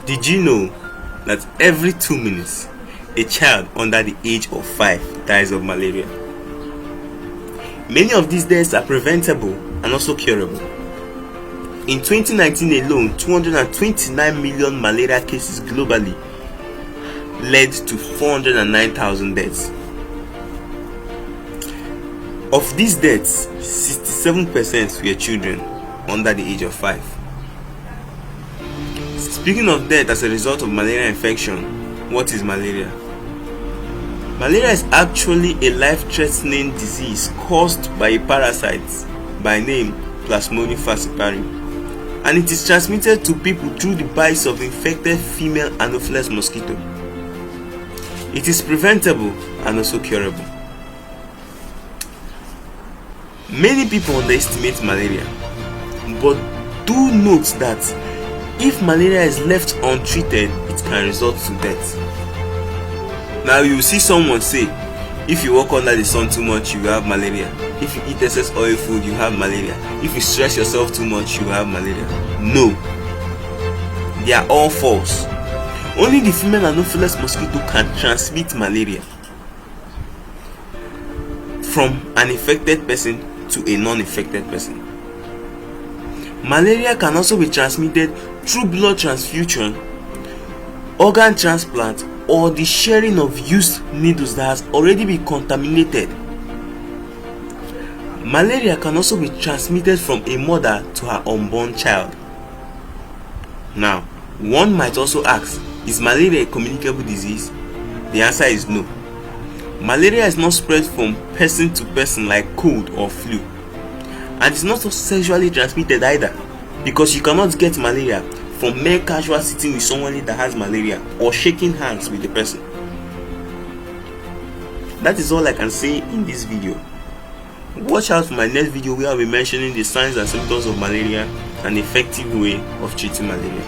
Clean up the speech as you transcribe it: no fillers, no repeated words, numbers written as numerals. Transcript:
Did you know that every 2 minutes, a child under the age of 5 dies of malaria? Many of these deaths are preventable and also curable. In 2019 alone, 229 million malaria cases globally led to 409,000 deaths. Of these deaths, 67% were children under the age of 5. Speaking of death as a result of malaria infection, what is malaria? Malaria is actually a life-threatening disease caused by a parasite by name Plasmodium falciparum, and it is transmitted to people through the bites of infected female Anopheles mosquito. It is preventable and also curable. Many people underestimate malaria, but do note that if malaria is left untreated, it can result to death. Now you see someone say, if you walk under the sun too much, you will have malaria. If you eat excess oil food, you have malaria. If you stress yourself too much, you will have malaria. No, they are all false. Only the female Anopheles mosquito can transmit malaria from an infected person to a non-infected person. Malaria can also be transmitted through blood transfusion, organ transplant, or the sharing of used needles that has already been contaminated. Malaria can also be transmitted from a mother to her unborn child. Now, one might also ask, is malaria a communicable disease? The answer is no. Malaria is not spread from person to person like cold or flu, and it's not so sexually transmitted either, because you cannot get malaria from mere casual sitting with someone that has malaria or shaking hands with the person. That is all I can say in this video. Watch out for my next video where I'll be mentioning the signs and symptoms of malaria and an effective way of treating malaria.